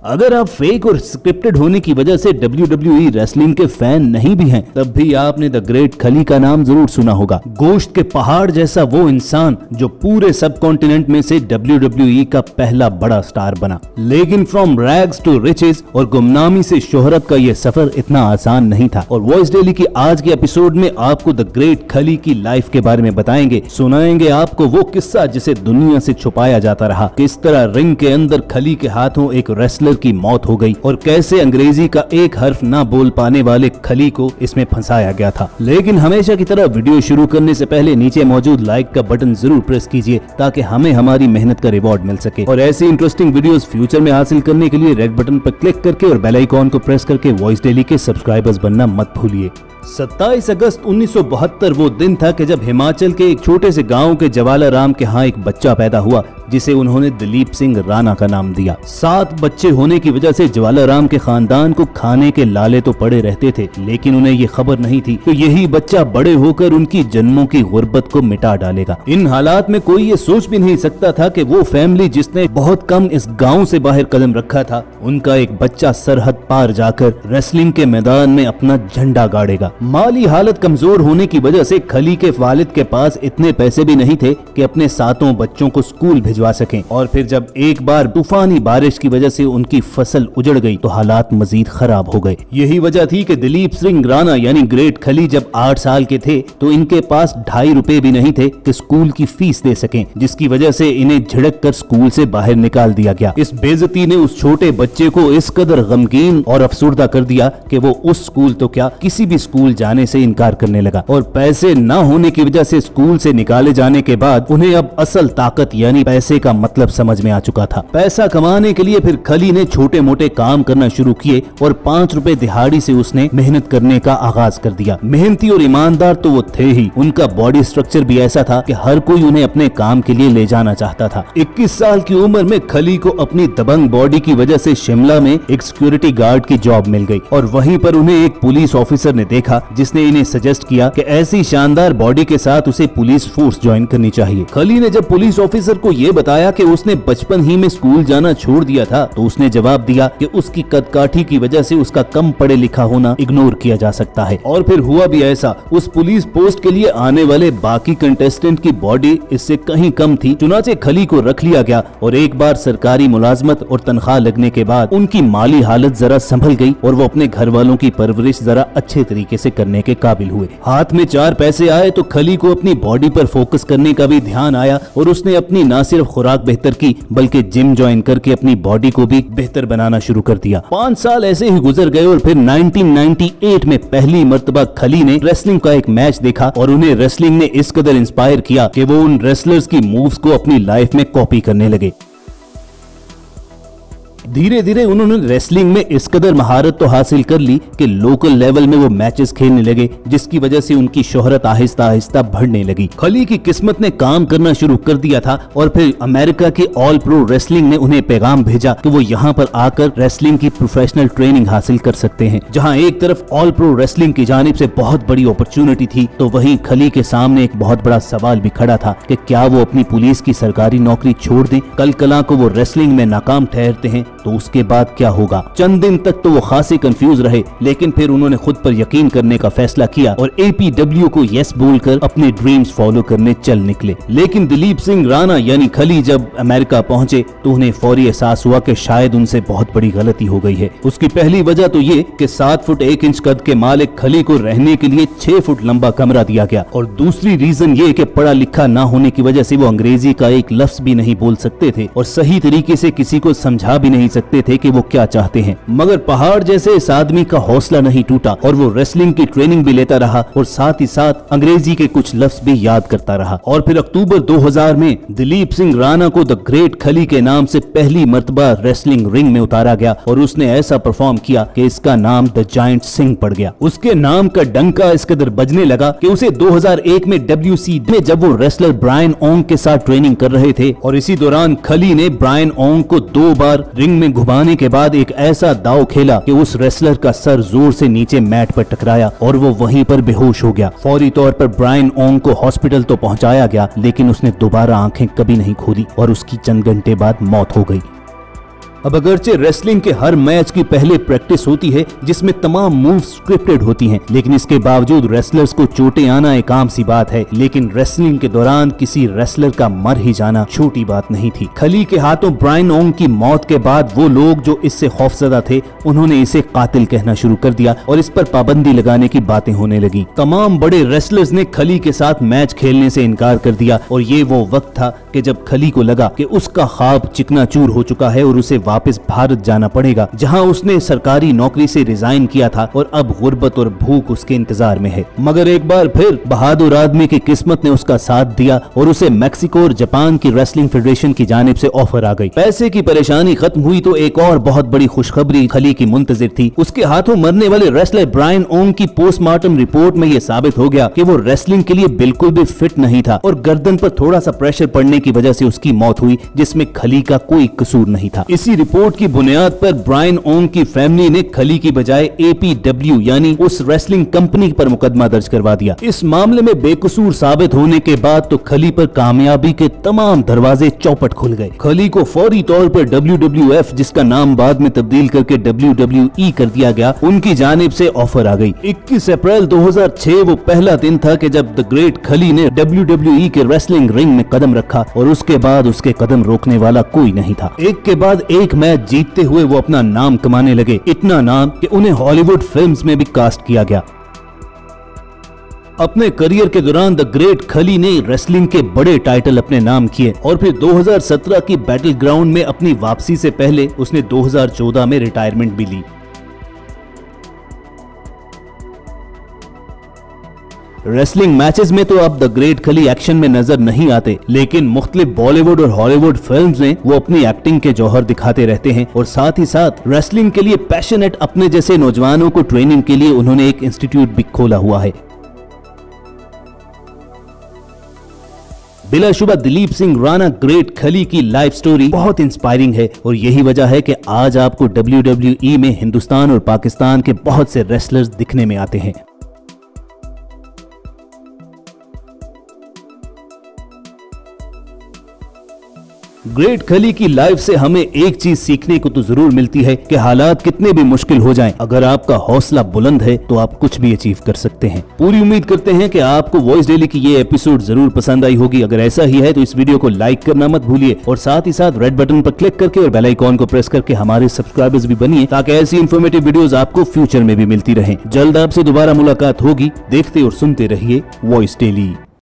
अगर आप फेक और स्क्रिप्टेड होने की वजह से WWE रेसलिंग के फैन नहीं भी हैं, तब भी आपने द ग्रेट खली का नाम जरूर सुना होगा। गोश्त के पहाड़ जैसा वो इंसान जो पूरे सब कॉन्टिनेंट में से WWE का पहला बड़ा स्टार बना। लेकिन फ्रॉम रैग्स टू रिचेस और गुमनामी से शोहरत का ये सफर इतना आसान नहीं था। और वॉइस डेली की आज के एपिसोड में आपको द ग्रेट खली की लाइफ के बारे में बताएंगे, सुनाएंगे आपको वो किस्सा जिसे दुनिया से छुपाया जाता रहा, किस तरह रिंग के अंदर खली के हाथों एक रेसलर की मौत हो गई और कैसे अंग्रेजी का एक हर्फ ना बोल पाने वाले खली को इसमें फंसाया गया था। लेकिन हमेशा की तरह वीडियो शुरू करने से पहले नीचे मौजूद लाइक का बटन जरूर प्रेस कीजिए ताकि हमें हमारी मेहनत का रिवॉर्ड मिल सके। और ऐसी इंटरेस्टिंग वीडियोस फ्यूचर में हासिल करने के लिए रेड बटन पर क्लिक करके और बेल आइकॉन को प्रेस करके वॉइस डेली के सब्सक्राइबर्स बनना मत भूलिए। 27 अगस्त 1972 वो दिन था कि जब हिमाचल के एक छोटे से गांव के जवालाराम के यहाँ एक बच्चा पैदा हुआ जिसे उन्होंने दिलीप सिंह राणा का नाम दिया। 7 बच्चे होने की वजह से जवालाराम के खानदान को खाने के लाले तो पड़े रहते थे, लेकिन उन्हें ये खबर नहीं थी कि यही बच्चा बड़े होकर उनकी जन्मों की गुर्बत को मिटा डालेगा। इन हालात में कोई ये सोच भी नहीं सकता था कि वो फैमिली जिसने बहुत कम इस गाँव से बाहर कदम रखा था, उनका एक बच्चा सरहद पार जाकर रेसलिंग के मैदान में अपना झंडा गाड़ेगा। माली हालत कमजोर होने की वजह से खली के वालिद के पास इतने पैसे भी नहीं थे कि अपने 7 बच्चों को स्कूल भिजवा सकें। और फिर जब एक बार तूफानी बारिश की वजह से उनकी फसल उजड़ गई तो हालात मजीद खराब हो गए। यही वजह थी कि दिलीप सिंह राणा यानी ग्रेट खली जब 8 साल के थे तो इनके पास 2.5 रुपए भी नहीं थे कि स्कूल की फीस दे सकें, जिसकी वजह से इन्हें झिड़क कर स्कूल से बाहर निकाल दिया गया। इस बेइज्जती ने उस छोटे बच्चे को इस कदर गमगीन और अफसुर्दा कर दिया कि वो उस स्कूल तो क्या किसी भी स्कूल जाने से इनकार करने लगा। और पैसे न होने की वजह से स्कूल से निकाले जाने के बाद उन्हें अब असल ताकत यानी पैसे का मतलब समझ में आ चुका था। पैसा कमाने के लिए फिर खली ने छोटे मोटे काम करना शुरू किए और 5 रुपए दिहाड़ी से उसने मेहनत करने का आगाज कर दिया। मेहनती और ईमानदार तो वो थे ही, उनका बॉडी स्ट्रक्चर भी ऐसा था कि हर कोई उन्हें अपने काम के लिए ले जाना चाहता था। 21 साल की उम्र में खली को अपनी दबंग बॉडी की वजह से शिमला में एक सिक्योरिटी गार्ड की जॉब मिल गई और वहीं पर उन्हें एक पुलिस ऑफिसर ने देखा जिसने इन्हें सजेस्ट किया कि ऐसी शानदार बॉडी के साथ उसे पुलिस फोर्स ज्वाइन करनी चाहिए। खली ने जब पुलिस ऑफिसर को यह बताया कि उसने बचपन ही में स्कूल जाना छोड़ दिया था तो उसने जवाब दिया कि उसकी कदकाठी की वजह से उसका कम पढ़े लिखा होना इग्नोर किया जा सकता है। और फिर हुआ भी ऐसा, उस पुलिस पोस्ट के लिए आने वाले बाकी कंटेस्टेंट की बॉडी इससे कहीं कम थी, चुनाचे खली को रख लिया गया। और एक बार सरकारी मुलाजमत और तनख्वाह लगने के बाद उनकी माली हालत जरा संभल गई और वो अपने घर वालों की परवरिश जरा अच्छे तरीके से करने के काबिल हुए। हाथ में 4 पैसे आए तो खली को अपनी बॉडी पर फोकस करने का भी ध्यान आया और उसने अपनी न सिर्फ खुराक बेहतर की बल्कि जिम ज्वाइन करके अपनी बॉडी को भी बेहतर बनाना शुरू कर दिया। 5 साल ऐसे ही गुजर गए और फिर 1998 में पहली मर्तबा खली ने रेसलिंग का एक मैच देखा और उन्हें रेसलिंग ने इस कदर इंस्पायर किया कि वो उन रेसलर्स की मूव्स को अपनी लाइफ में कॉपी करने लगे। धीरे धीरे उन्होंने रेसलिंग में इस कदर महारत तो हासिल कर ली कि लोकल लेवल में वो मैचेस खेलने लगे, जिसकी वजह से उनकी शोहरत आहिस्ता आहिस्ता बढ़ने लगी। खली की किस्मत ने काम करना शुरू कर दिया था और फिर अमेरिका के ऑल प्रो रेसलिंग ने उन्हें पैगाम भेजा कि वो यहाँ पर आकर रेसलिंग की प्रोफेशनल ट्रेनिंग हासिल कर सकते हैं। जहाँ एक तरफ ऑल प्रो रेसलिंग की जानिब से बहुत बड़ी अपॉर्चुनिटी थी तो वहीं खली के सामने एक बहुत बड़ा सवाल भी खड़ा था कि क्या वो अपनी पुलिस की सरकारी नौकरी छोड़ दें। कल कला को वो रेसलिंग में नाकाम ठहरते हैं तो उसके बाद क्या होगा। चंद दिन तक तो वो खासी कंफ्यूज रहे, लेकिन फिर उन्होंने खुद पर यकीन करने का फैसला किया और APW को यस बोलकर अपने ड्रीम्स फॉलो करने चल निकले। लेकिन दिलीप सिंह राणा यानी खली जब अमेरिका पहुंचे तो उन्हें फौरी एहसास हुआ कि शायद उनसे बहुत बड़ी गलती हो गई है। उसकी पहली वजह तो ये कि 7 फुट 1 इंच कद के मालिक खली को रहने के लिए 6 फुट लंबा कमरा दिया गया और दूसरी रीजन ये कि पढ़ा लिखा ना होने की वजह से वो अंग्रेजी का एक लफ्ज भी नहीं बोल सकते थे और सही तरीके से किसी को समझा भी नहीं सकते थे कि वो क्या चाहते हैं। मगर पहाड़ जैसे इस आदमी का हौसला नहीं टूटा और वो रेसलिंग की ट्रेनिंग भी लेता रहा और साथ ही साथ अंग्रेजी के कुछ लफ्ज भी याद करता रहा। और फिर अक्टूबर 2000 में दिलीप सिंह राणा को द ग्रेट खली के नाम से पहली मर्तबा रेसलिंग रिंग में उतारा गया और उसने ऐसा परफॉर्म किया कि इसका नाम द जायंट सिंह पड़ गया। उसके नाम का डंका इस कदर बजने लगा कि उसे 2001 में WC में जब वो रेसलर ब्रायन ओंग के साथ ट्रेनिंग कर रहे थे और इसी दौरान खली ने ब्रायन ओंग को 2 बार रिंग में घुमाने के बाद एक ऐसा दाव खेला कि उस रेसलर का सर जोर से नीचे मैट पर टकराया और वो वहीं पर बेहोश हो गया। फौरी तौर पर ब्रायन ओंग को हॉस्पिटल तो पहुंचाया गया, लेकिन उसने दोबारा आंखें कभी नहीं खोली और उसकी चंद घंटे बाद मौत हो गई। अब अगरचे रेसलिंग के हर मैच की पहले प्रैक्टिस होती है जिसमें तमाम मूव्स स्क्रिप्टेड होती हैं, लेकिन इसके बावजूद रेसलर्स को चोटें आना एक आम सी बात है। लेकिन रेसलिंग के दौरान किसी रेसलर का मर ही जाना छोटी बात नहीं थी। खली के हाथों ब्रायन ओंग की मौत के बाद वो लोग जो इससे खौफजदा थे उन्होंने इसे कातिल कहना शुरू कर दिया और इस पर पाबंदी लगाने की बातें होने लगी। तमाम बड़े रेसलर्स ने खली के साथ मैच खेलने से इनकार कर दिया और ये वो वक्त था कि जब खली को लगा कि उसका ख्वाब चिकनाचूर हो चुका है और उसे वापस भारत जाना पड़ेगा, जहां उसने सरकारी नौकरी से रिजाइन किया था और अब गुर्बत और भूख उसके इंतजार में है। मगर एक बार फिर बहादुर आदमी की किस्मत ने उसका साथ दिया और उसे मैक्सिको और जापान की रेसलिंग फेडरेशन की जानिब से ऑफर आ गई। पैसे की परेशानी खत्म हुई तो एक और बहुत बड़ी खुशखबरी खली की मुंतजिर थी। उसके हाथों मरने वाले रेसलर ब्रायन ओंग की पोस्टमार्टम रिपोर्ट में यह साबित हो गया कि वो रेसलिंग के लिए बिल्कुल भी फिट नहीं था और गर्दन पर थोड़ा सा प्रेशर पड़ने की वजह से उसकी मौत हुई, जिसमें खली का कोई कसूर नहीं था। इसी रिपोर्ट की बुनियाद पर ब्रायन ओंग की फैमिली ने खली की बजाय APW यानी उस रेसलिंग कंपनी पर मुकदमा दर्ज करवा दिया। इस मामले में बेकसूर साबित होने के बाद तो खली पर कामयाबी के तमाम दरवाजे चौपट खुल गए। खली को फौरी तौर पर WWF, जिसका नाम बाद में तब्दील करके WWE कर दिया गया, उनकी जानिब से ऑफर आ गई। 21 अप्रैल 2006 वो पहला दिन था कि जब द ग्रेट खली ने WWE के रेसलिंग रिंग में कदम रखा और उसके बाद उसके कदम रोकने वाला कोई नहीं था। एक के बाद एक मैच जीतते हुए वो अपना नाम कमाने लगे, इतना नाम कि उन्हें हॉलीवुड फिल्म्स में भी कास्ट किया गया। अपने करियर के दौरान द ग्रेट खली ने रेसलिंग के बड़े टाइटल अपने नाम किए और फिर 2017 की बैटल ग्राउंड में अपनी वापसी से पहले उसने 2014 में रिटायरमेंट भी ली। रेसलिंग मैचेस में तो अब द ग्रेट खली एक्शन में नजर नहीं आते, लेकिन मुख्तलिफ बॉलीवुड और हॉलीवुड फिल्म्स में वो अपनी एक्टिंग के जौहर दिखाते रहते हैं और साथ ही साथ रेसलिंग के लिए पैशनेट अपने जैसे नौजवानों को ट्रेनिंग के लिए उन्होंने एक इंस्टीट्यूट भी खोला हुआ है। बिलाशुबा दिलीप सिंह राणा ग्रेट खली की लाइफ स्टोरी बहुत इंस्पायरिंग है और यही वजह है कि आज आपको WWE में हिंदुस्तान और पाकिस्तान के बहुत से रेसलर्स दिखने में आते हैं। ग्रेट खली की लाइफ से हमें एक चीज सीखने को तो जरूर मिलती है कि हालात कितने भी मुश्किल हो जाएं, अगर आपका हौसला बुलंद है तो आप कुछ भी अचीव कर सकते हैं। पूरी उम्मीद करते हैं कि आपको वॉइस डेली की ये एपिसोड जरूर पसंद आई होगी। अगर ऐसा ही है तो इस वीडियो को लाइक करना मत भूलिए और साथ ही साथ रेड बटन पर क्लिक करके और बेल आइकॉन को प्रेस करके हमारे सब्सक्राइबर्स भी बनिए, ताकि ऐसी इन्फॉर्मेटिव वीडियोस आपको फ्यूचर में भी मिलती रहें। जल्द आपसे दोबारा मुलाकात होगी। देखते और सुनते रहिए वॉइस डेली।